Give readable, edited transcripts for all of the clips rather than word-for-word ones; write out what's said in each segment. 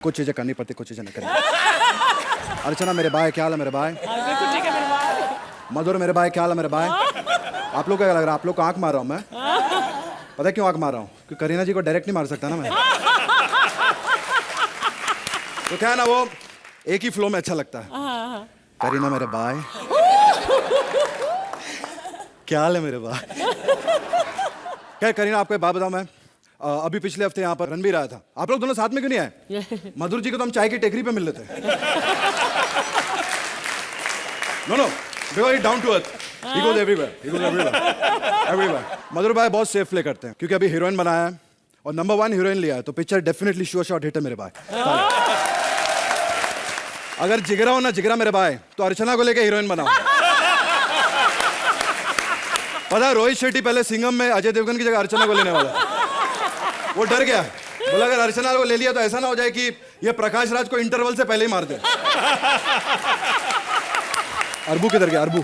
कुछ चीजें करनी पड़ती, कुछ चीजें नहीं करनी। अर्चना मेरे भाई, क्या हाल है मेरे भाई? ठीक है मेरे भाई। मधुर मेरे भाई, क्या हाल है मेरे भाई? आप लोग को क्या लग रहा है? आप लोग को आंख मार रहा हूँ मैं? पता है क्यों आंख मार रहा हूँ? क्योंकि करीना जी को डायरेक्ट नहीं मार सकता ना मैं। तो क्या है ना, वो एक ही फ्लो में अच्छा लगता है। करीना मेरे भाई, क्या हाल है मेरे भाई? क्या करीना, आपको एक बात बताऊं मैं? अभी पिछले हफ्ते यहाँ पर रणबीर आया था। आप लोग दोनों साथ में क्यों नहीं आए? मधुर जी को तो हम चाय की टेकरी पे मिल लेते। No no, because he down to earth, he goes everywhere, he goes everywhere, everywhere. Madhur भाई बहुत सेफ प्ले करते हैं क्योंकि अभी हीरोइन बनाया है और नंबर 1 हीरोइन लिया है, तो picture definitely sure shot hit है मेरे भाई। अगर जिगरा हो ना जिगरा मेरे भाई, तो अर्चना को लेके हीरोइन बनाओ। पता है रोहित शेट्टी पहले सिंघम में अजय देवगन की जगह अर्चना को लेने वाला, वो डर गया, बोला अगर अर्चना को ले लिया तो ऐसा ना हो जाए कि ये प्रकाश राज को इंटरवल से पहले ही मार दे। अरबू किधर गया? अरबू,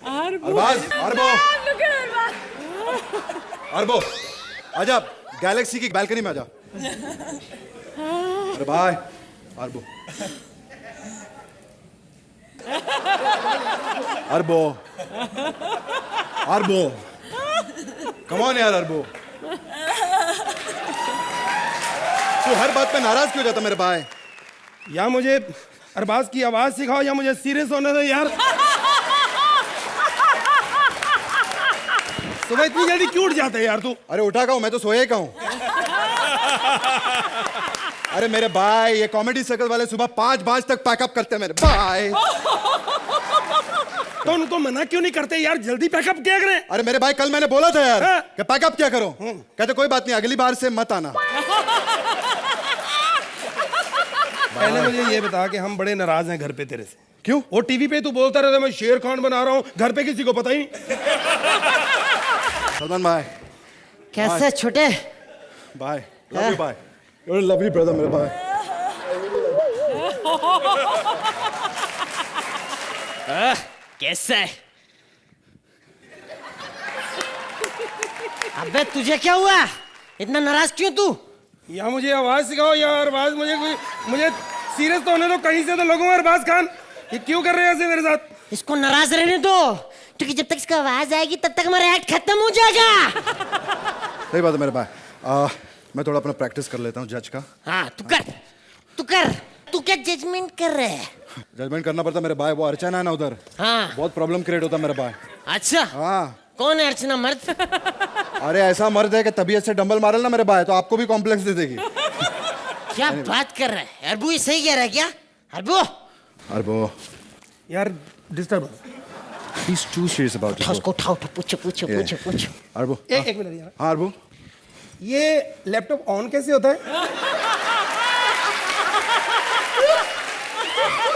अरबाज, अरबो, अरबो, आजा गैलेक्सी की बैल्कनी में आजा। अरे भाई, अरबो, अरबो, अरबो, कम ऑन यार अरबो। तू हर बात पे नाराज क्यों जाता मेरे भाई? या मुझे अरबाज की आवाज सिखाओ या मुझे सीरियस होने दो यार। सुबह इतनी जल्दी क्यों उठ जाता है यार तू? अरे उठा का हूं मैं, तो सोया का हूं। अरे मेरे भाई, ये कॉमेडी सर्कल वाले सुबह 5 बजे तक पैकअप करते हैं मेरे भाई। तो उनको मना क्यों नहीं करते यार, जल्दी पैकअप क्या करें? अरे मेरे भाई, कल मैंने बोला था यार हाँ? कि पैकअप क्या करो, कहते कोई बात नहीं, अगली बार से मत आना। पहले मुझे ये बता कि हम बड़े नाराज हैं घर पे तेरे से। क्यों? वो टीवी पे तू बोलता रहता मैं शेर खान बना रहा हूँ, घर पे किसी को पता ही नहीं। सलमान भाई, कैसे छोटे भाई, लव यू भाई, यू आर लवली ब्रदर मेरे भाई। कैसा है? अबे तुझे क्या हुआ? इतना नाराज क्यों तू? या मुझे आवाज सिखाओ या अरबाज, मुझे सीरियस तो होने दो कहीं से तो लगूंगा। अरबाज खान ये क्यों कर रहे हैं ऐसे मेरे साथ? इसको नाराज रहने दो, क्योंकि जब तक इसका आवाज आएगी तब तक हमारा एक्ट खत्म हो जाएगा। सही बात है मेरे भाई। मैं थोड़ा अपना प्रैक्टिस कर लेता हूँ जज का। हाँ तू कर। तू क्या जजमेंट कर रहे है? जजमेंट करना पड़ता मेरे भाई, वो अर्चना है ना उधर, हाँ बहुत प्रॉब्लम क्रिएट होता है मेरे भाई। अच्छा, हाँ। कौन है अर्चना? मर्द? अरे ऐसा मर्द है कि तबीयत से डंबल मारे ना मेरे भाई तो आपको भी कॉम्प्लेक्स दे देगी। क्या बात कर रहा है? अरबू ये सही कह रहा है क्या? अरबू, अरबो यार disturb he's too serious about it. उसको उठाओ, पूछो। अरबो, एक मिनट यार, हाँ अरबो, ये लैपटॉप ऑन कैसे होता है?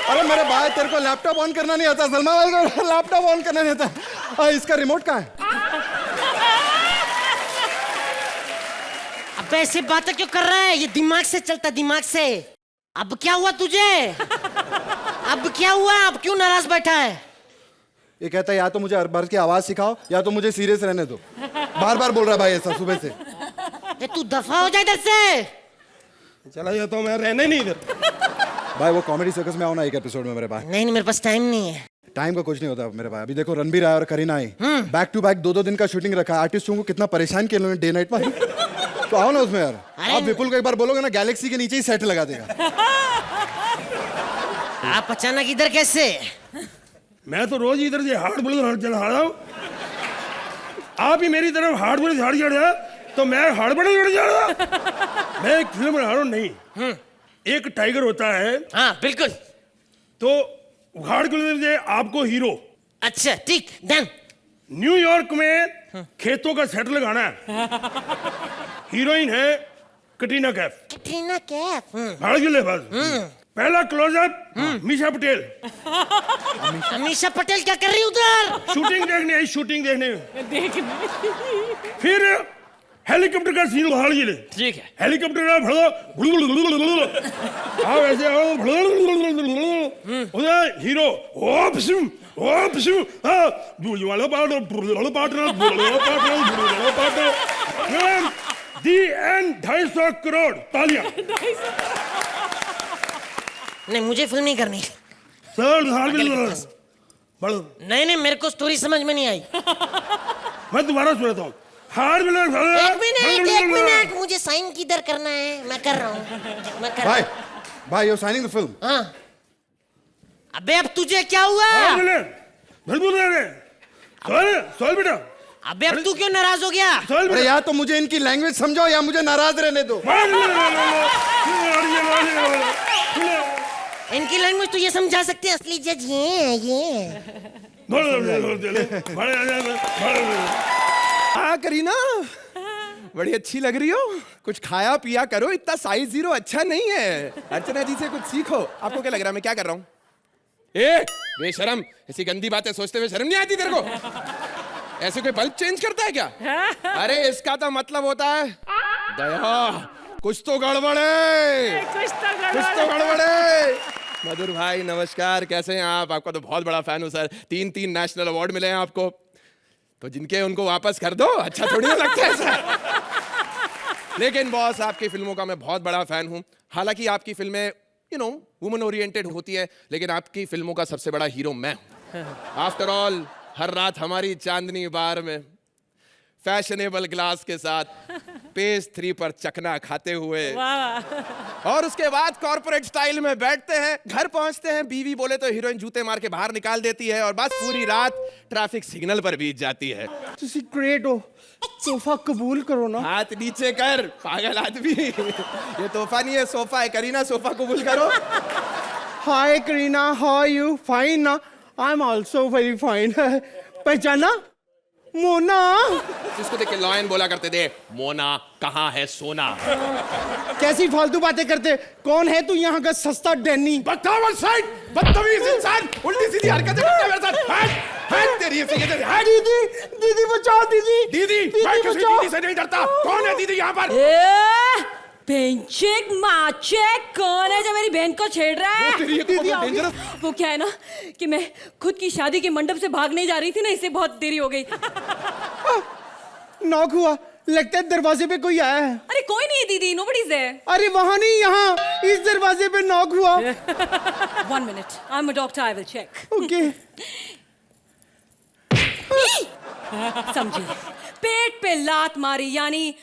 अरे मेरे भाई तेरे को लैपटॉप ऑन करना नहीं आता, सलमान भाई को लैपटॉप ऑन करना नहीं आता। इसका रिमोट कहाँ है? अब ऐसी बातें क्यों कर रहा है? ये दिमाग से चलता, दिमाग से। अब क्या हुआ तुझे? अब क्या हुआ? अब क्यों नाराज बैठा है? ये कहता है या तो मुझे अरबाज की आवाज सिखाओ या तो मुझे सीरियस रहने दो। बार बार बोल रहा है भाई ऐसा सुबह से। ये तू दफा हो जाए इधर से। चला जाता हूँ मैं, रहने नहीं इधर। भाई वो कॉमेडी सर्कस में आओ ना एक एपिसोड में मेरे भाई। नहीं, मेरे पास टाइम नहीं है। टाइम का कुछ नहीं होता मेरे भाई। अभी देखो रणबीर आया और करीना आई, बैक टू बैक 2-2 दिन का शूटिंग रखा है। आर्टिस्टों को कितना परेशान किया उन्होंने डे नाइट में। तो आओ ना उसमें यार। आप विपुल को एक बार बोलोगे ना, गैलेक्सी के नीचे ही सेट लगा देगा। आप अचानक इधर कैसे? मैं तो रोज इधर से हार्ड बुलेट चढ़ा रहा हूँ, आप ही मेरी तरफ हार्ड बुलेट झाड़ चढ़ जाए तो मैं हार्ड बुलेट चढ़ जा। मैं एक फिल्म बना रहा हूँ, नहीं एक टाइगर होता है। हाँ बिल्कुल। तो उखाड़ के ले आपको हीरो। अच्छा ठीक, डन। न्यूयॉर्क में खेतों का सेट लगाना है। हीरोइन है कटरीना कैफ। कटरीना कैफ? भाड़ के ले बस। पहला क्लोजअप मीशा पटेल। मीशा पटेल क्या कर रही उधर? शूटिंग देखने आई, शूटिंग देखने। फिर हेलीकॉप्टर का सीन उखाड़ के ले। ठीक है। हेलीकॉप्टर का भड़ो आओ ऐसे आओ उधर हीरो ओपसम हाँ वाला पार्ट दी एंड 250 करोड़ तालियां। नहीं मुझे फिल्म नहीं करनी। चल हार्ड बिल्डर बढ़ो। नहीं मेरे को स्टोरी समझ में नहीं आई। मैं दोबारा सुनाता हूँ। Hard builder. एक मिनट मुझे साइन किधर करना है, मैं कर रहा हूँ। भाई यू साइनिंग द फिल्म। हाँ अबे अब तुझे क्या हुआ? सोल बेटा। अबे अब तू क्यों नाराज हो गया? अरे यार तो मुझे इनकी लैंग्वेज समझाओ या मुझे नाराज रहने दो। इनकी लैंग्वेज तो ये समझा सकते हैं, असली जज ये। हाँ करीना, बड़ी अच्छी लग रही हो। कुछ खाया पिया करो, इतना साइज 0 अच्छा नहीं है। अर्चना जी से कुछ सीखो। आपको क्या लग रहा है मैं क्या कर रहा हूँ? बेशरम, ऐसी गंदी बातें सोचते हुए शर्म नहीं आती तेरे को? ऐसे कोई बल्ब चेंज करता है क्या? अरे इसका तो मतलब होता है दया, कुछ तो गड़बड़ है, कुछ तो गड़बड़ है। मधुर भाई नमस्कार, कैसे हैं आप? आपका तो बहुत बड़ा फैन हूँ सर। 3 नेशनल अवार्ड मिले हैं आपको, तो जिनके उनको वापस कर दो। अच्छा थोड़ी ना लगता है सर। लेकिन बॉस आपकी फिल्मों का मैं बहुत बड़ा फैन हूँ। हालांकि आपकी फिल्में वुमन ओरिएंटेड होती है, लेकिन आपकी फिल्मों का सबसे बड़ा हीरो मैं हूँ। आफ्टर ऑल हर रात हमारी चांदनी बार में फैशनेबल ग्लास के साथ पेज 3 पर चकना खाते हुए और उसके बाद कॉर्पोरेट स्टाइल में बैठते हैं, घर पहुंचते हैं, बीवी बोले तो हीरोइन जूते मार के बाहर निकाल देती है और बस पूरी रात ट्रैफिक सिग्नल पर बीत जाती है। तुसी ग्रेट हो, सोफा कबूल करो ना। हाथ नीचे कर पागल आदमी, ये तोहफा नहीं है सोफा है। करीना सोफा कबूल करो। Hi Kareena, how are you? Fine ना? I am also very fine. पहचाना? मोना। जिसको देख के लॉयन बोला करते थे, मोना कहाँ है सोना। कैसी फालतू बातें करते? कौन है तू यहाँ का सस्ता डैनी? बताओ साइड, बदतमीज इंसान, उल्टी सीधी हरकतें करता है मेरे साथ। हट तेरी ऐसी ये हट। दीदी, दीदी बचाओ दीदी। दीदी मैं किसी दीदी से नहीं डरता। कौन है दीदी यहाँ पर? बेंचेक माचेक, कौन है जो मेरी बहन को छेड़ रहा है? डेंजरस। वो क्या है ना कि मैं खुद की शादी के मंडप से भागने जा रही थी ना, इससे बहुत देरी हो गई। नॉक हुआ, लगता है दरवाजे पे कोई आया है। अरे कोई नहीं है दीदी, नोबडी इज देयर। अरे वहाँ नहीं, यहाँ इस दरवाजे पे नॉक हुआ। 1 minute, I am a doctor, I will check. Okay. समझी, पेट पे लात मारी, यानी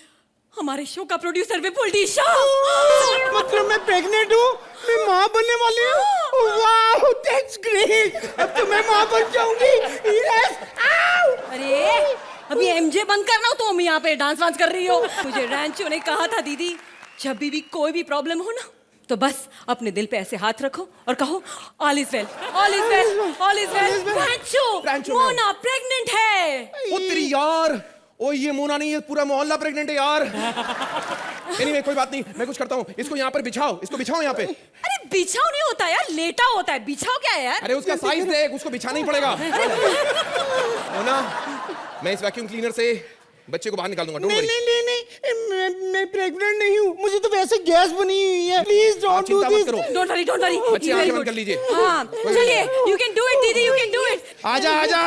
हमारे शो का प्रोड्यूसर विपुल डी शाह। मतलब मैं प्रेग्नेंट हूँ, मैं माँ बनने वाली हूँ। वाह, दैट्स ग्रेट। अब तो मैं माँ बन जाऊंगी। यस। अरे अभी एमजे बंद करना हो, तो हम यहाँ पे डांस वांस कर रही हो। मुझे रैंचो ने कहा था दीदी, जब भी कोई भी प्रॉब्लम हो ना, तो बस अपने दिल पे ऐसे हाथ रखो और कहो all is well, all is well, all is well. Rancho, Mona pregnant है। तेरी यार, ओ ये मोना नहीं, ये पूरा मोहल्ला प्रेग्नेंट है यार। एनीवे कोई बात नहीं, मैं कुछ करता हूँ। इसको यहाँ पर बिछाओ, इसको बिछाओ यहाँ पे। अरे बिछाओ नहीं होता यार, लेटा होता है। बिछाओ क्या है यार? अरे उसका साइज देख, उसको बिछाना ही पड़ेगा। मोना, मैं इस वैक्यूम क्लीनर से बच्चे को बाहर निकाल दूंगा। नहीं नहीं नहीं नहीं, मैं प्रेग्नेंट नहीं हूँ, मुझे तो वैसे गैस बनी हुई है। Please don't do this. Don't worry, don't worry. बच्चे आंखें बंद कर लीजिए। हाँ चलिए, यू कैन डू इट दीदी, यू कैन डू इट। आजा आजा।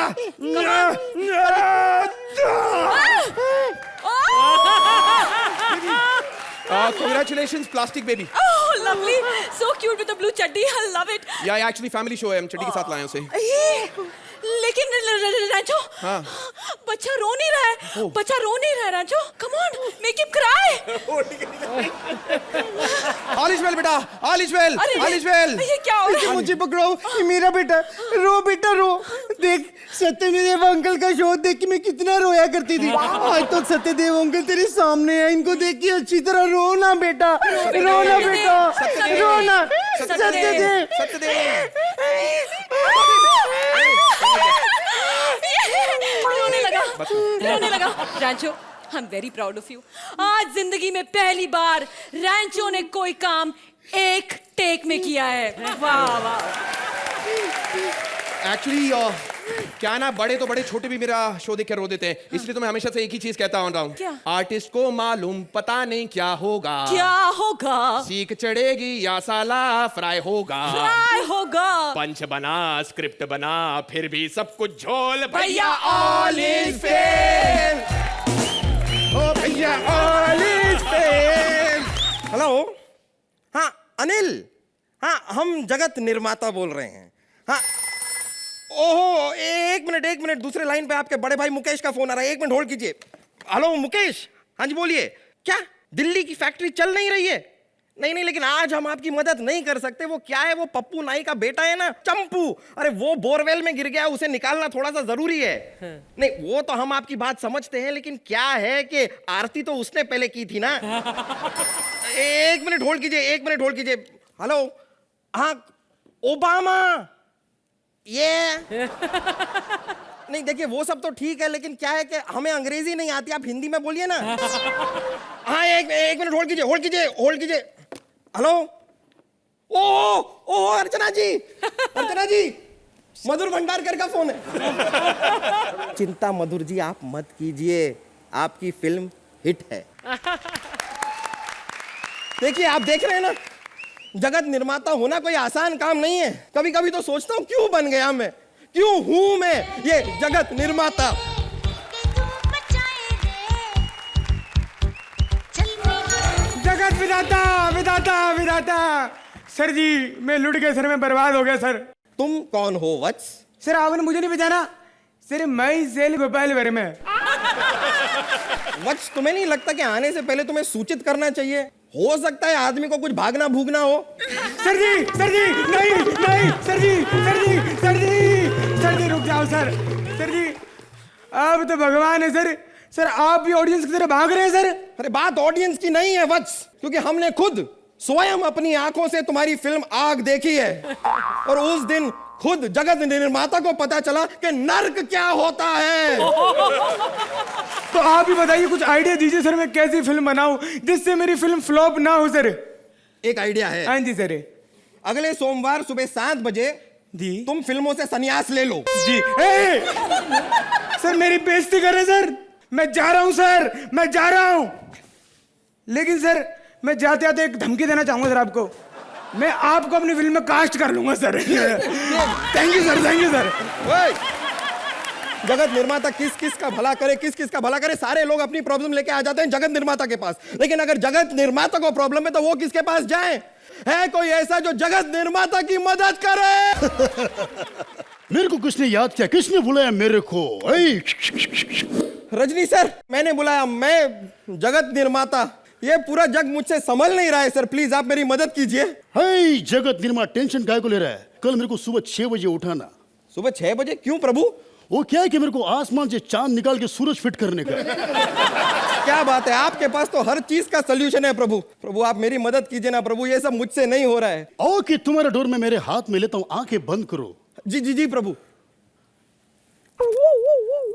Congratulations, plastic baby. Oh, lovely. So cute with the blue chaddi. I love it. Yeah, actually family show है, हम चड्डी के साथ लाए हैं उसे। लेकिन रांचो, बच्चा रो नहीं रहा है। बच्चा रो नहीं रहा है Rancho. Come on, make him cry. All is well बेटा, all is well, all is well. ये क्या हो रहा है? मुझे पकड़ाओ, ये मेरा बेटा। रो बेटा रो। देख सत्यदेव अंकल का शो देख के मैं कितना रोया करती थी। आज तो सत्यदेव अंकल तेरे सामने है, इनको देख के अच्छी तरह रो ना बेटा, रो ना बेटा, रो ना। सत्यदेव। रोने लगा। Rancho, I am very proud of you. आज जिंदगी में पहली बार रैंचो ने कोई काम एक टेक में किया है। वाह वाह। एक्चुअली क्या ना, बड़े तो बड़े, छोटे भी मेरा शो देख कर रो देते हैं। इसलिए तो मैं हमेशा से एक ही चीज कहता आ रहा हूँ। क्या? आर्टिस्ट को मालूम पता नहीं क्या होगा, क्या होगा? सीख चढ़ेगी या साला फ्राई होगा। फ्राई होगा। पंच बना, स्क्रिप्ट बना, फिर भी सब कुछ झोल। भैया ऑल इज फेल। ओ भैया ऑल इज फेल। हेलो, हाँ अनिल, हाँ, हम जगत निर्माता बोल रहे हैं। हाँ, ओहो, एक मिनट, दूसरे लाइन पे आपके बड़े भाई मुकेश का फोन आ रहा है, 1 मिनट होल्ड कीजिए। हेलो मुकेश, हाँ जी बोलिए। क्या दिल्ली की फैक्ट्री चल नहीं रही है? नहीं, लेकिन आज हम आपकी मदद नहीं कर सकते। वो क्या है, वो पप्पू नाई का बेटा है ना, चंपू, अरे वो बोरवेल में गिर गया, उसे निकालना थोड़ा सा जरूरी है। नहीं, वो तो हम आपकी बात समझते हैं, लेकिन क्या है कि आरती तो उसने पहले की थी ना। 1 मिनट होल्ड कीजिए। हेलो, हाँ, ओबामा, ये नहीं, देखिए वो सब तो ठीक है, लेकिन क्या है कि हमें अंग्रेजी नहीं आती, आप हिंदी में बोलिए ना। हाँ, एक मिनट होल्ड कीजिए। हेलो, ओ अर्चना जी, मधुर भंडारकर का फोन है। चिंता मधुर जी आप मत कीजिए, आपकी फिल्म हिट है। देखिए, आप देख रहे हैं ना, जगत निर्माता होना कोई आसान काम नहीं है। कभी कभी तो सोचता हूँ क्यों बन गया मैं, क्यों हूं मैं ये जगत निर्माता। जगत विधाता सर जी, मैं लुट गया सर, मैं बर्बाद हो गया सर। तुम कौन हो वत्स? सर आपने मुझे नहीं पहचाना, सर मैं सेल गोपाल वर्मा। वत्स, तुम्हें नहीं लगता कि आने से पहले तुम्हें सूचित करना चाहिए? हो सकता है आदमी को कुछ भागना भूगना हो। सर जी, नहीं, सर जी रुक जाओ सर जी, आप तो भगवान है सर आप भी ऑडियंस की तरह भाग रहे हैं सर। अरे बात ऑडियंस की नहीं है वत्स, क्योंकि हमने खुद स्वयं अपनी आंखों से तुम्हारी फिल्म आग देखी है, और उस दिन खुद जगत निर्माता को पता चला कि नर्क क्या होता है। तो आप ही बताइए, कुछ आइडिया दीजिए सर, मैं कैसी फिल्म बनाऊं जिससे मेरी फिल्म फ्लॉप ना हो सर। एक आइडिया है। हाँ जी सर। अगले सोमवार सुबह 7 बजे जी तुम फिल्मों से संन्यास ले लो। जी। सर मेरी बेइज्जती कर रहे सर, मैं जा रहा हूं, लेकिन सर मैं जाते आते एक धमकी देना चाहूंगा सर आपको, मैं आपको अपनी फिल्म में कास्ट कर लूंगा सर। Thank you sir. ओए, जगत निर्माता किस का भला करे, सारे लोग अपनी प्रॉब्लम लेके आ जाते हैं जगत निर्माता के पास, लेकिन अगर जगत निर्माता को प्रॉब्लम है तो वो किसके पास जाए? है कोई ऐसा जो जगत निर्माता की मदद करे? मेरे को किसने याद किया, किसने बुलाया मेरे को? रजनी सर, मैंने बुलाया, मैं जगत निर्माता। ये पूरा जग मुझसे संभल नहीं रहा है सर, प्लीज आप मेरी मदद कीजिए। हे जगत निर्माता, टेंशन काहे को ले रहा है? कल मेरे को सुबह 6 बजे उठाना। सुबह 6 बजे? क्यों प्रभु? वो क्या है कि मेरे को आसमान से चांद निकाल के सूरज फिट करने का। क्या बात है, आपके पास तो हर चीज का सलूशन है प्रभु आप मेरी मदद कीजिए ना प्रभु, ये सब मुझसे नहीं हो रहा है। और कि तुम्हारा डोर में मेरे हाथ में लेता हूँ, आंखें बंद करो। जी प्रभु।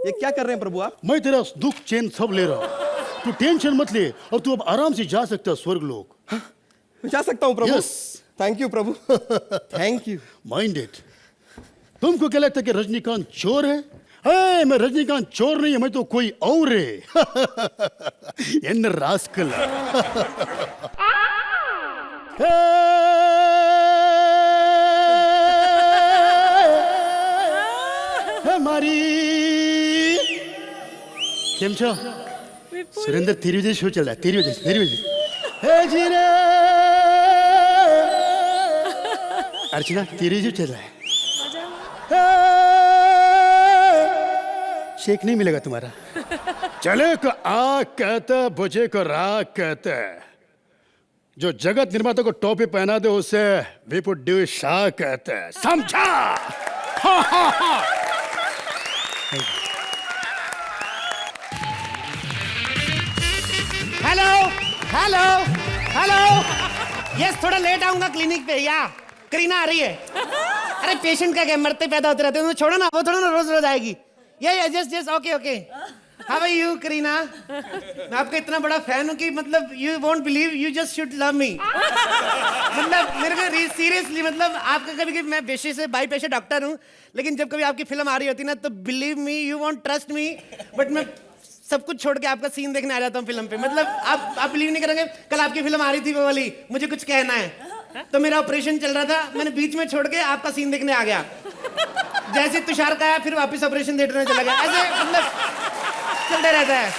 ये क्या कर रहे हैं प्रभु आप? मैं तेरा दुख चैन सब ले रहा हूँ, तू टेंशन मत ले, और तू अब आराम से जा सकता है स्वर्ग लोक। जा सकता हूँ प्रभु? Yes. Thank you Prabhu. Thank you. Mind it. तुमको क्या लगता है कि रजनीकांत चोर है? हे, मैं रजनीकांत चोर नहीं है, मैं तो कोई और है। An rascal. हमारी केम छो? सुरेंद्र तेरी वजह शो चल रहा है, तेरी वजह। हे जीरा, अर्चना तेरी वजह चल रहा है। शेक नहीं मिलेगा तुम्हारा। चले को आ कहता, बुझे को राग कहता। जो जगत निर्माता को टोपी पहना दे उसे वी पुट डू शाह कहता है, समझा? हेलो, यस थोड़ा लेट आऊंगा क्लिनिक पे। या करीना आ रही है? अरे पेशेंट का क्या, मरते पैदा होते रहते हैं, छोड़ो ना, वो थोड़ा ना रोज आएगी। Yes okay. How are you Kareena? मैं आपका इतना बड़ा फैन हूँ कि मतलब you won't believe, you just should love me. मतलब मेरे को सीरियसली, मतलब आपका कभी मैं पेशे से बाई पेशे डॉक्टर हूँ, लेकिन जब कभी आपकी फिल्म आ रही होती ना तो believe me, you won't trust me, but मैं सब कुछ छोड़ के आपका सीन देखने आ जाता हूँ फिल्म पे। मतलब आप बिलीव नहीं करेंगे, कल आपकी फिल्म आ रही थी वो वाली, मुझे कुछ कहना है, तो मेरा ऑपरेशन चल रहा था, मैंने बीच में छोड़ के आपका सीन देखने आ गया। जैसे तुषार का आया फिर वापस ऑपरेशन थिएटर में चला गया, ऐसे मतलब चलते रहता है।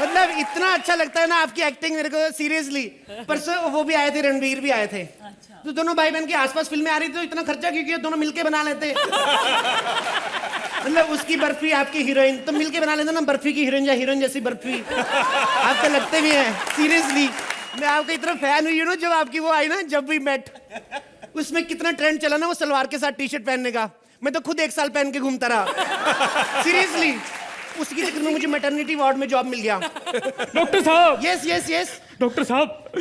मतलब इतना अच्छा लगता है ना आपकी एक्टिंग मेरे को, सीरियसली। परसों वो भी आए थे, रणवीर भी आए थे। तो दोनों भाई बहन के आसपास फिल्में आ रही थी, तो इतना खर्चा क्यों किया, दोनों मिलके बना लेते। मतलब उसकी बर्फी, आपकी हीरोइन, तो मिलके बना लेते ना बर्फी की हीरोइन, या हीरोइन जैसी बर्फी। आप तो लगते भी हैं, सीरियसली। मैं आपका इतना फैन हुई हूँ ना, जब आपकी वो आई ना जब वी मेट, उसमें कितना ट्रेंड चला ना वो सलवार के साथ टी शर्ट पहनने का। मैं तो खुद 1 साल पहन के घूमता रहा, सीरियसली। उसकी चक्कर में मुझे मैटरनिटी वार्ड में जॉब मिल गया। डॉक्टर साहब, यस यस यस। डॉक्टर साहब,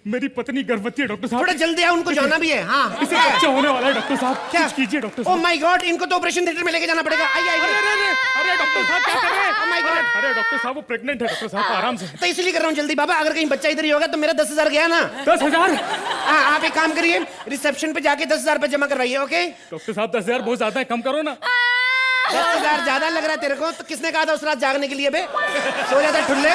मेरी पत्नी गर्भवती है डॉक्टर साहब। थोड़ा जल्दी आओ, उनको जाना भी है। हाँ, इसे बच्चा होने वाला है डॉक्टर साहब। क्या कुछ कीजिए डॉक्टर ओह साहब। माय गॉड, इनको तो ऑपरेशन थिएटर में लेके जाना पड़ेगा। आइए आइए। अरे डॉक्टर साहब क्या कर रहे हैं? Oh my God. अरे डॉक्टर साहब वो प्रेग्नेंट है डॉक्टर साहब, आराम से। तो इसलिए कर रहा हूँ जल्दी बाबा, अगर कहीं बच्चा इधर ही होगा तो मेरा 10,000 गया ना। 10,000? हाँ, आप एक काम करिए, रिसेप्शन पे जाके 10,000 रुपए जमा करवाइए। ओके, डॉक्टर साहब 10,000 बहुत ज्यादा है, कम करो ना। 10,000 ज्यादा लग रहा है तेरे को? तो किसने कहा था उस रात जागने के लिए बे? सो जाता ठुल्ले।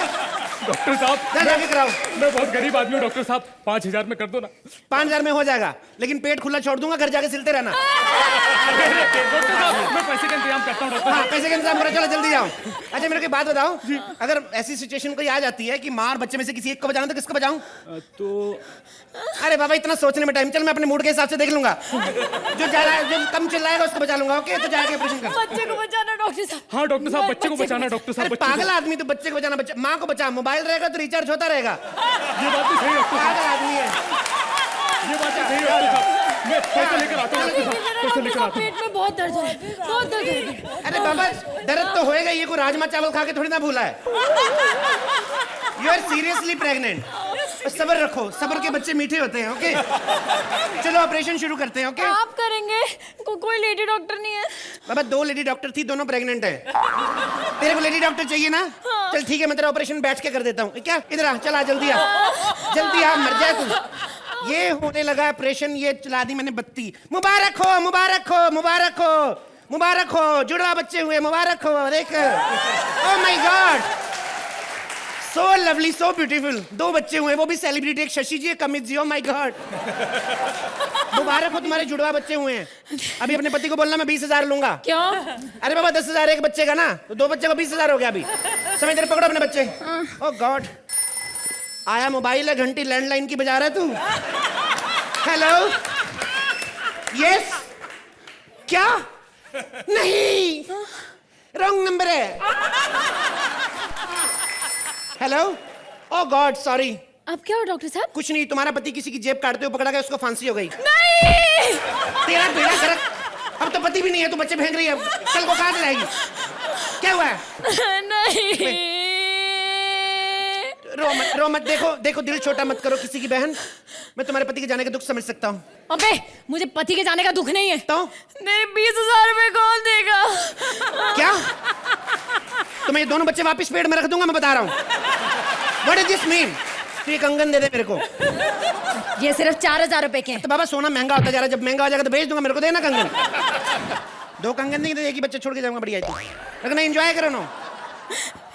डॉक्टर साहब जा जाके कराओ। मैं बहुत गरीब आदमी हूँ डॉक्टर साहब, 5,000 में कर दो ना। 5,000 में हो जाएगा, लेकिन पेट खुला छोड़ दूंगा, घर जाके सिलते रहना। डॉक्टर साहब मैं पैसे का इंतजाम करता हूँ डॉक्टर हाँ, साहब। पैसे का इंतजाम करो, चलो जल्दी जाओ। अच्छा मेरे को एक बात बताओ, अगर ऐसी सिचुएशन कोई आ जाती है कि माँ और बच्चे में से किसी एक को बचाना, तो किसको बचाऊं? तो अरे बाबा इतना सोचने में टाइम, चल मैं अपने मूड के हिसाब से देख लूंगा। जो ज्यादा, जो कम चिल्लाएगा उसको बचा लूंगा। ओके, तो जाके ऑपरेशन कर। बच्चे को बचाना डॉक्टर साहब। हाँ डॉक्टर साहब, बच्चे को बचाना डॉक्टर साहब। अरे बच्चे को- पागल आदमी, तो बच्चे को बचाना, बच्चे माँ को बचा। मोबाइल रहेगा तो रिचार्ज होता रहेगा। ये बात तो सही है डॉक्टर साहब, पागल आदमी है। ये बात तो सही है डॉक्टर साहब। मैं पैसे लेकर आता हूँ डॉक्टर साहब, पैसे लेकर आता हूँ। पेट में बहुत दर्द है, बहुत दर्द है। अरे बाबा दर्द तो होएगा, ये कोई राजमा चावल खा के थोड़ी ना भूला है। You are seriously pregnant. सब्र रखो, सब्र के बच्चे मीठे होते हैं। ओके, चलो ऑपरेशन शुरू करते हैं। ओके, आप करेंगे? कोई लेडी डॉक्टर नहीं है? बाबा 2 लेडी डॉक्टर थी, दोनों प्रेग्नेंट है। तेरे को लेडी डॉक्टर चाहिए ना? चल ठीक है, मैं तेरा ऑपरेशन बैठ के कर देता हूँ। क्या, इधर आ, चल आ, जल्दी आ, जल्दी आ, मर जाए तू। ये होने लगा ऑपरेशन, ये चला दी मैंने बत्ती। मुबारक हो, मुबारक हो, मुबारक हो, मुबारक हो, जुड़वा बच्चे हुए, मुबारक हो। देख, oh my God, so lovely, so beautiful. 2 बच्चे हुए, वो भी सेलिब्रिटी, एक शशि जी, एक Amit ji. Oh my God, मुबारक हो, तुम्हारे जुड़वा बच्चे हुए हैं। अभी अपने पति को बोलना मैं 20,000 लूंगा। क्यों? अरे बाबा 10,000 एक बच्चे का ना, तो 2 बच्चे को 20,000 हो गया। अभी समय तेरे, पकड़ो अपने बच्चे। ओह गॉड, आया मोबाइल है, घंटी लैंडलाइन की बजा रहा है तू। हेलो, यस, क्या? नहीं, रॉन्ग नंबर है। हेलो, ओह गॉड सॉरी। अब क्या हो डॉक्टर साहब? कुछ नहीं, तुम्हारा पति किसी की जेब काटते हुए पकड़ा गया, उसको फांसी हो गई। नहीं, तेरा बेड़ा गर्क, अब तो पति भी नहीं है, तू बच्चे फेंक रही है, कल को कहाँ से लाएगी? क्या हुआ है? नहीं। रो मत, रो मत। देखो देखो, दिल छोटा मत करो किसी की बहन। मैं तुम्हारे पति के जाने का दुख समझ सकता हूँ। अबे मुझे पति के जाने का दुख नहीं है। तो मेरे 20,000 रुपए कौन देगा? क्या? तो मैं ये दोनों बच्चे वापस पेट में रख दूंगा, मैं बता रहा हूँ। What does this mean? तो ये कंगन दे दे मेरे को। ये सिर्फ 4,000 रुपए के हैं। तो बाबा सोना महंगा होता जा रहा है, जब महंगा हो जाएगा तो बेच दूंगा, मेरे को देना कंगन। 2 कंगन नहीं, तो एक ही बच्चा छोड़ के जाऊंगा। बढ़िया है, लेकिन एंजॉय करो ना।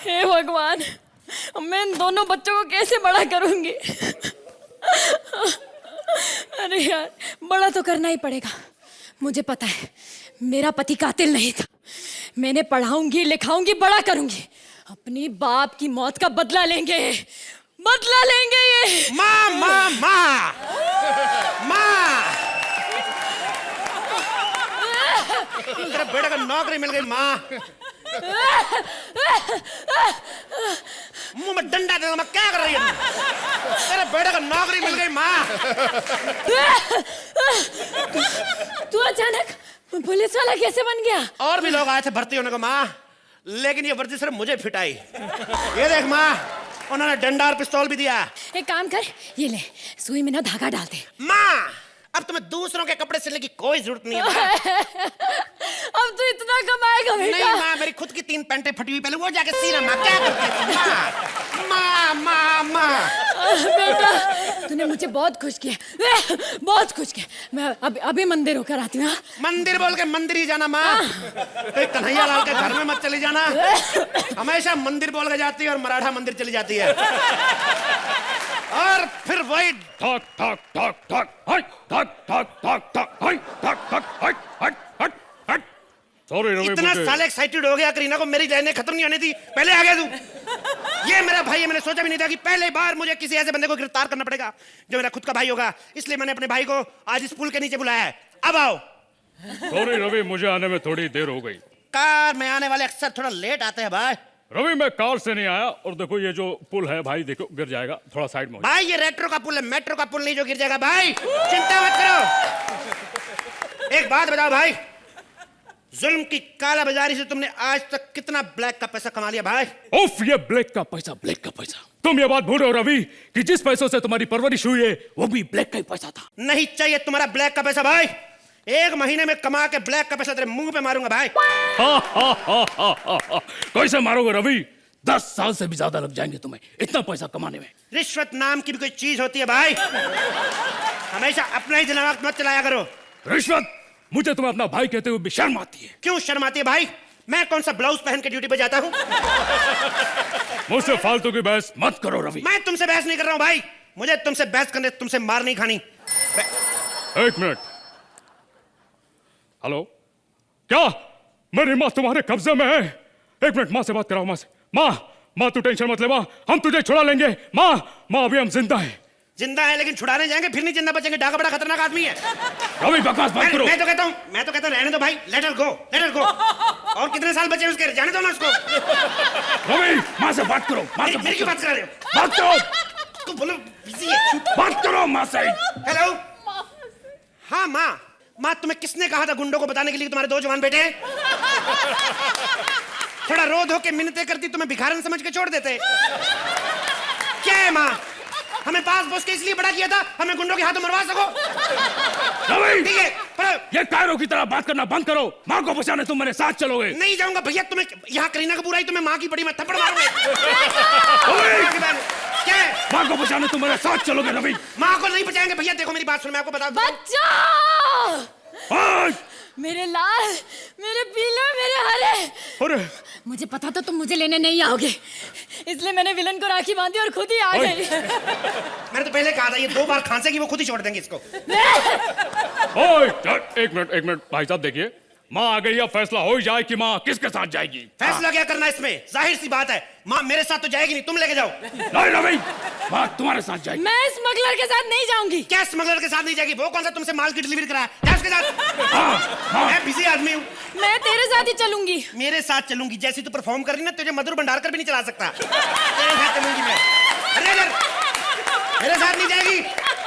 हे भगवान, मैं इन दोनों बच्चों को कैसे बड़ा करूंगी? अरे यार, बड़ा तो करना ही पड़ेगा। मुझे पता है मेरा पति कातिल नहीं था। मैंने पढ़ाऊंगी, लिखाऊंगी, बड़ा करूंगी। अपनी बाप की मौत का बदला लेंगे, बदला लेंगे ये। माँ माँ माँ माँ, तेरे बेटे को नौकरी मिल गई। माँ, मुंह में डंडा देना, मैं क्या कर रही हूँ? तेरे बेटे को नौकरी मिल गई। माँ, तू अचानक पुलिस वाला कैसे बन गया? और भी लोग आए थे भर्ती होने को माँ, लेकिन ये वर्दी सिर्फ मुझे फिट आई। ये देख माँ, उन्होंने डंडा और पिस्तौल भी दिया। एक काम कर, ये ले, सुई में ना धागा डाल दे। माँ, अब तुम्हें दूसरों के कपड़े सिलने की कोई जरूरत नहीं है माँ। अब तो इतना कमाएगा बेटा। नहीं माँ, मेरी खुद की 3 पैंटें फटी हुई, पहले वो जाके सीना। माँ क्या करती है तुम? माँ माँ माँ, बेटा तूने मुझे बहुत खुश किया, बहुत खुश किया। मैं अभी मंदिर होकर आती हूँ। मंदिर बोल के मंदिर ही जाना माँ, कहीं कन्हैया लाल के घर में मत चली जाना। हमेशा मंदिर बोल के जाती है और मराठा मंदिर चली जाती है, और फिर वही ठक ठक ठक ठक हट ठक ठक ठक ठक हट ठक ठक हट हट हट हट। सॉरी रवि इतना बुड्ढे। साल एक्साइटेड हो गया करीना को मेरी लाइनें खत्म नहीं होनी थी, पहले आ गया तू। ये मेरा भाई है, मैंने सोचा भी नहीं था कि पहले बार मुझे किसी ऐसे बंदे को गिरफ्तार करना पड़ेगा जो मेरा खुद का भाई होगा, इसलिए मैंने अपने भाई को आज इस पुल के नीचे बुलाया है। अब आओ। सॉरी रवि, मुझे आने में थोड़ी देर हो गई। कार में आने वाले अक्सर थोड़ा लेट आते हैं भाई। रवि मैं कार से नहीं आया, और देखो ये जो पुल है भाई, देखो गिर जाएगा, थोड़ा साइड में हो जाओ। भाई ये रेट्रो का पुल है, मेट्रो का पुल नहीं जो गिर जाएगा भाई, चिंता मत करो। एक बात बताओ भाई, जुल्म की काला बाजारी से तुमने आज तक कितना ब्लैक का पैसा कमा लिया भाई? उफ, ये ब्लैक का पैसा, ब्लैक का पैसा। तुम ये बात भूल रहे हो रवि कि जिस पैसों से तुम्हारी परवरिश हुई है वो भी ब्लैक का ही पैसा था। नहीं चाहिए तुम्हारा ब्लैक का पैसा भाई, 1 महीने में कमा के ब्लैक का पैसा तेरे मुंह पे मारूंगा भाई। कैसे मारोगे रवि? 10 साल से भी ज्यादा लग जाएंगे तुम्हें इतना पैसा कमाने में। रिश्वत नाम की भी कोई चीज होती है भाई, हमेशा अपना ही दिमाग मत चलाया करो। रिश्वत? मुझे तुम्हें अपना भाई कहते हुए भी शर्म आती है। क्यों शर्म आती है भाई? मैं कौन सा ब्लाउज पहन के ड्यूटी पे जाता हूँ? मुझसे फालतू की बहस मत करो रवि। मैं तुमसे बहस नहीं कर रहा हूँ भाई, मुझे तुमसे बहस करने, तुमसे मार नहीं खानी। 1 मिनट। हेलो, क्या मेरी माँ तुम्हारे कब्जे में है? 1 मिनट, माँ से बात कराओ। माँ से। माँ तू टेंशन मत ले माँ, हम तुझे छुड़ा लेंगे। माँ अभी हम जिंदा है। जिंदा है लेकिन छुड़ाने जाएंगे फिर नहीं जिंदा बचेंगे, डाका बड़ा खतरनाक आदमी है। रवि बकवास बंद करो। मैं तो कहता हूँ रहने दो भाई, लेट हर गो। और कितने साल बचे उसके, जाने दो ना उसको। रवि माँ से बात करो। माँ से मेरी क्यों बात कर रहे हो? बात करो। तू बोलो बिजी है। बात करो माँ से। हेलो। हाँ माँ तुम्हें किसने कहा था गुंडों को बताने के लिए तुम्हारे 2 जवान बेटे हैं? थोड़ा रो धो के मिन्नतें करती, तुम्हें भिखारन समझ के छोड़ देते। क्या है माँ, हमें पास पोस के इसलिए बड़ा किया था हमें गुंडों के हाथों मरवा सको? ठीक है पर ये कायरों की तरह बात करना बंद करो। माँ को बचाने तुम मेरे साथ चलोगे? नहीं जाऊंगा भैया, तुम्हें यहाँ करीना कपूर आई, तुम्हें माँ की बड़ी मैं थप्पड़ मारूंगा। क्या है? माँ को बचाने तुम मेरे साथ चलोगे रवि? माँ को नहीं बचाएंगे भैया, देखो मेरी बात सुनो, मैं आपको बता दूं। बच्चा! मेरे लाल, मेरे पीले, मेरे हरे। अरे मुझे पता था तुम मुझे लेने नहीं आओगे, इसलिए मैंने विलन को राखी बांधी और खुद ही आ गई। मैंने तो पहले कहा था ये 2 बार खांसेगी वो खुद ही छोड़ देंगे इसको। ओए, 1 मिनट भाई साहब, देखिए माँ आ गई, अब फैसला हो ही जाए कि माँ किसके साथ जाएगी। फैसला क्या करना इसमें, जाहिर सी बात है माँ मेरे साथ तो जाएगी नहीं, तुम लेके जाओ। नहीं रवि, माँ तुम्हारे साथ जाएगी। मैं स्मगलर के साथ नहीं जाऊंगी। क्या स्मगलर के साथ नहीं जाएगी? वो कौन सा तुमसे माल की डिलीवरी कराया? क्या उसके साथ? मैं बिजी आदमी हूँ। मैं तेरे साथ ही चलूंगी। मेरे साथ चलूंगी? जैसी तू परफॉर्म कर रही ना, तुझे मधुर भंडारकर भी नहीं चला सकता। तेरे साथ चलूंगी मैं। अरे मेरे साथ नहीं जाएगी,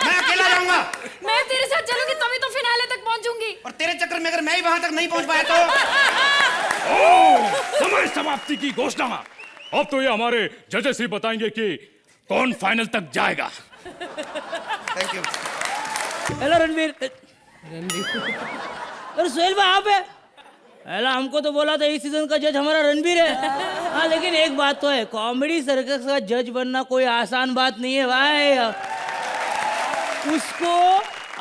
मैं अकेला जाऊंगा। मैं तेरे साथ चलूंगी तभी तो फिनाले तक पहुंचूंगी। और तेरे चक्कर में अगर मैं ही वहां तक नहीं पहुंच पाया तो? समय समाप्ति की घोषणा। अब तो ये हमारे जजेस ही बताएंगे कि कौन फाइनल तक जाएगा। Thank you. हेलो रणवीर। अरे सोहेल भाई आप है? हेलो, हमको तो बोला था इस सीजन का जज हमारा रणवीर है। हाँ लेकिन एक बात तो है, कॉमेडी सर्कस का जज बनना कोई आसान बात नहीं है भाई। उसको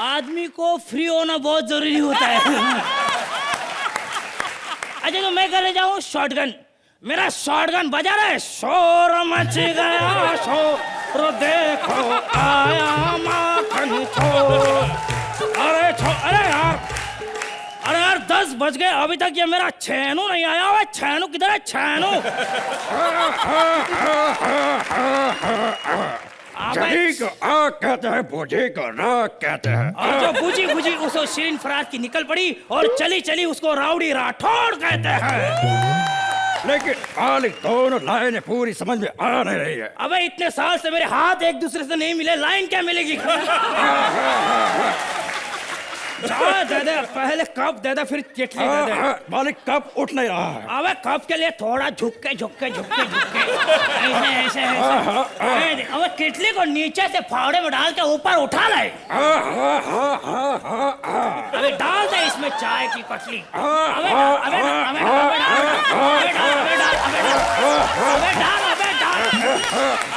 आदमी को फ्री होना बहुत जरूरी होता है। अच्छा तो मैं करने जाऊँ शॉटगन। मेरा शॉटगन बजा रहा है, शोर मच गया शोर देखो आया माखन छोर। अरे यार 10 बज गए, अभी तक ये मेरा छेनू नहीं आया हुआ। छेनू किधर है? छेनू जड़ी को आग कहते हैं, बूझी को राग कहते हैं। और जो बुझी उसको शिरीन फराज की निकल पड़ी और चली उसको राउडी राठौड़ कहते हैं। लेकिन मालिक दोनों लाइनें पूरी समझ में आ नहीं रही है। अबे इतने साल से मेरे हाथ एक दूसरे से नहीं मिले, लाइन क्या मिलेगी? दे दे, पहले कप दे दे फिर केटली दे दे। मालिक कप उठ नहीं रहा है। अबे कप के लिए थोड़ा झुक के ऐसे। अबे केटली को नीचे से फावड़े में डाल के ऊपर उठा ले। अबे डाल दे इसमें चाय की पतली।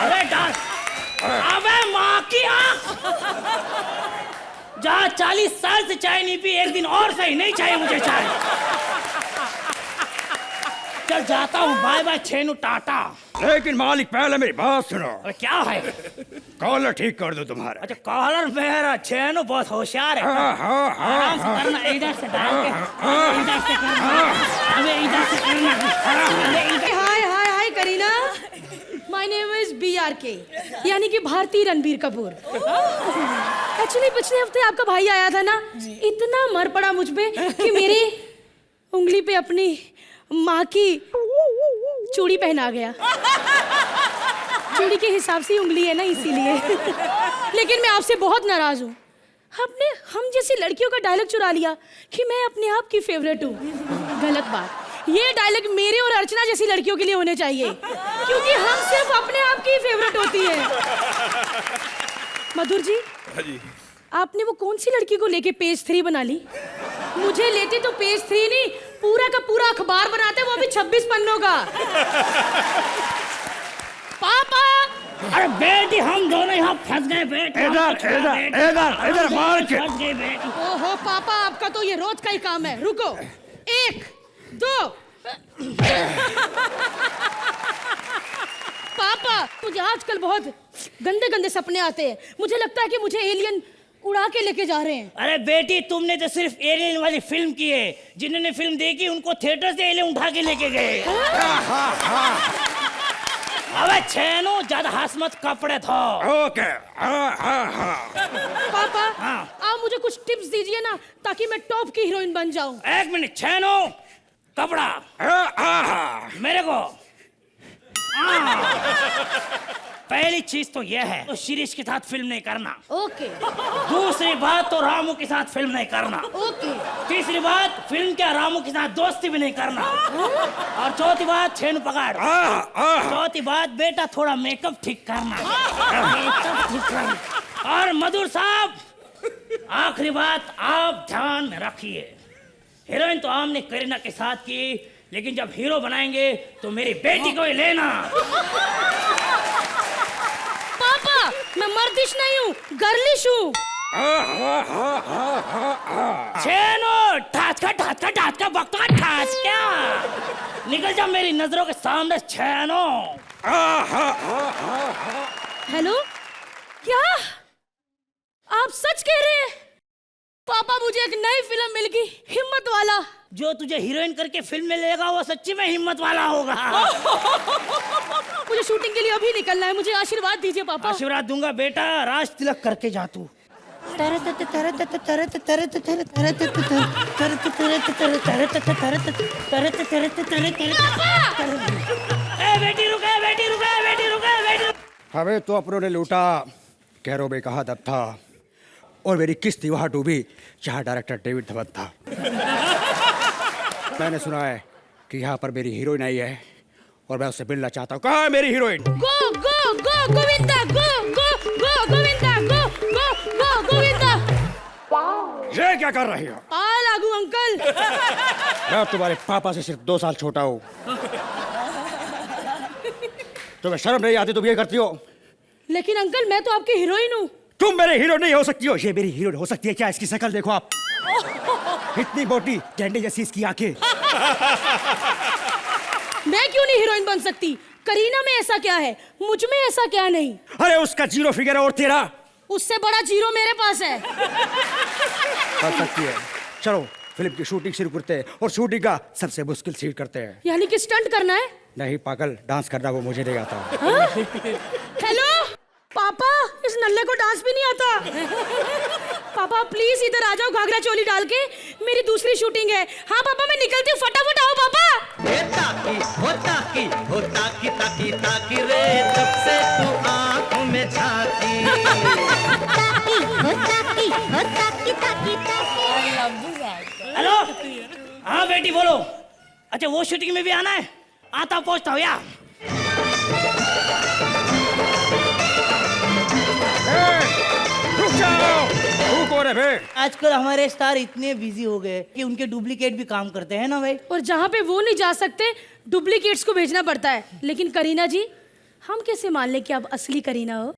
अबे डाल। अबे माँ की आँख, जहाँ 40 साल से चाय नहीं पी, एक दिन और सही नहीं चाहिए मुझे चाय। चल जाता हूँ, बाय बाय छेनू, टाटा। लेकिन मालिक पहले मेरी बात सुनो। अरे क्या है? कॉलर ठीक कर दो तुम्हारा। अच्छा कॉलर मेरा, छेनू बहुत होशियार है। आराम से करना, इधर से डाल के इधर से करना। अबे इधर से करना। Hi Kareena, my my name is BRK, यानी कि भारतीय रणबीर कपूर। एक्चुअली पिछले हफ्ते आपका भाई आया था ना, इतना मर पड़ा मुझ पे कि मेरी उंगली पे अपनी माँ की चूड़ी पहना गया। चूड़ी के हिसाब से ही उंगली है ना, इसीलिए। लेकिन मैं आपसे बहुत नाराज हूँ। आपने हम जैसी लड़कियों का डायलॉग चुरा लिया कि मैं अपने आप की फेवरेट हूँ। गलत बात। ये डायलॉग मेरे और अर्चना जैसी लड़कियों के लिए होने चाहिए, क्योंकि हम सिर्फ अपने आप की फेवरेट होती है। मधुर जी, आपने वो कौन सी लड़की को लेके पेज 3 बना ली? मुझे लेते तो पेज 3 नहीं, पूरा का पूरा अखबार बनाते, वो भी 26 पन्नों का। पापा! अरे बेटी, हम दोनों यहाँ फंस गए बेटी। इधर मार के। फंस गए बेटी। ओहो पापा, आपका तो ये रोज का ही काम है। रुको, 1 2। पापा, मुझे आजकल बहुत गंदे गंदे सपने आते हैं। मुझे लगता है कि मुझे एलियन उड़ा के लेके जा रहे हैं। अरे बेटी, तुमने तो सिर्फ एलियन वाली फिल्म की है। जिन्होंने फिल्म देखी उनको थिएटर से एलियन उठा के लेके गए। अबे छेनो, ज्यादा हंस मत, कपड़े धो। ओके। पापा, आप मुझे कुछ टिप्स दीजिए ना, ताकि मैं टॉप की हीरोइन बन जाऊं। 1 मिनट, छेनो, कपड़ा मेरे को। पहली चीज तो यह है, तो शिरीष के साथ फिल्म नहीं करना। ओके। दूसरी बात तो रामू के साथ फिल्म नहीं करना। ओके। तीसरी बात, फिल्म के रामू के साथ दोस्ती भी नहीं करना। और चौथी बात, छेन पकड़। चौथी बात, बेटा थोड़ा मेकअप ठीक करना। मेकअप ठीक करना। और मधुर साहब, आखिरी बात आप ध्यान में रखिए, हीरोइन तो हमने करीना के साथ की, लेकिन जब हीरो बनाएंगे तो मेरी बेटी को ही लेना। पापा, मैं मर्दिश नहीं हूँ, गर्लिश हूँ। छेनो, ठाचका बकता ठाच क्या? निकल जा मेरी नजरों के सामने छेनो। हेलो, क्या आप सच कह रहे हैं? पापा, मुझे एक नई फिल्म मिल गई, हिम्मत वाला। जो तुझे हीरोइन करके फिल्म में लेगा वो सच्ची में हिम्मत वाला होगा। मुझे शूटिंग के लिए अभी निकलना है, मुझे आशीर्वाद दीजिए पापा। आशीर्वाद दूंगा बेटा, राज तिलक करके जा तू। बेटी रुके, बेटी रुके, बेटी रुके, बेटी। हमें तो अपनों ने लूटा, कैरो में कहा दब था, और मेरी किस्ती वहां डूबी जहां डायरेक्टर डेविड धवन था। मैंने सुना है कि यहाँ पर मेरी हीरोइन आई है और मैं उससे मिलना चाहता हूँ। कहाँ है मेरी हीरोइन? गो गो गो गोविंदा, गो गो गो गोविंदा, गो गो गो गोविंदा। ये क्या कर रही हो? आ लागू अंकल। मैं तुम्हारे पापा से सिर्फ 2 साल छोटा हूँ। तुम्हें शर्म नहीं आती तुम ये करती हो? लेकिन अंकल, मैं तो आपकी हीरोइन हूँ। तुम मेरे हीरो नहीं हो सकती हो। ये मेरी हीरोइन हो सकती है क्या? इसकी शक्ल देखो आप, इतनी मोटी, डंडे जैसी इसकी आंखें। मैं क्यों नहीं हीरोइन बन सकती? करीना में ऐसा क्या है, मुझ में ऐसा क्या नहीं? अरे उसका 0 फिगर है और तेरा उससे बड़ा 0 मेरे पास है। कर सकती है। चलो फिल्म की शूटिंग शुरू करते हैं और शूटिंग का सबसे मुश्किल सीन करते हैं। यानी कि स्टंट करना है? नहीं पागल, डांस करना वो मुझे नहीं आता। हेलो पापा, इस नल्ले को डांस भी नहीं आता। पापा प्लीज इधर आ जाओ, घाघरा चोली डाल के, मेरी दूसरी शूटिंग है। हाँ पापा, मैं निकलती हूँ, फटाफट आओ पापा। ताकी ताकी रे, जब से तू आँखों में झांकी। हेलो, हाँ बेटी बोलो। अच्छा, वो शूटिंग में भी आना है? आता पहुँचता हूँ यार। रुक जाओ, रुक और है बे। आजकल हमारे स्टार इतने बिजी हो गए कि उनके डुप्लीकेट भी काम करते हैं ना भाई। और जहाँ पे वो नहीं जा सकते, डुप्लीकेट्स को भेजना पड़ता है। लेकिन करीना जी, हम कैसे मान लें कि आप असली करीना हो?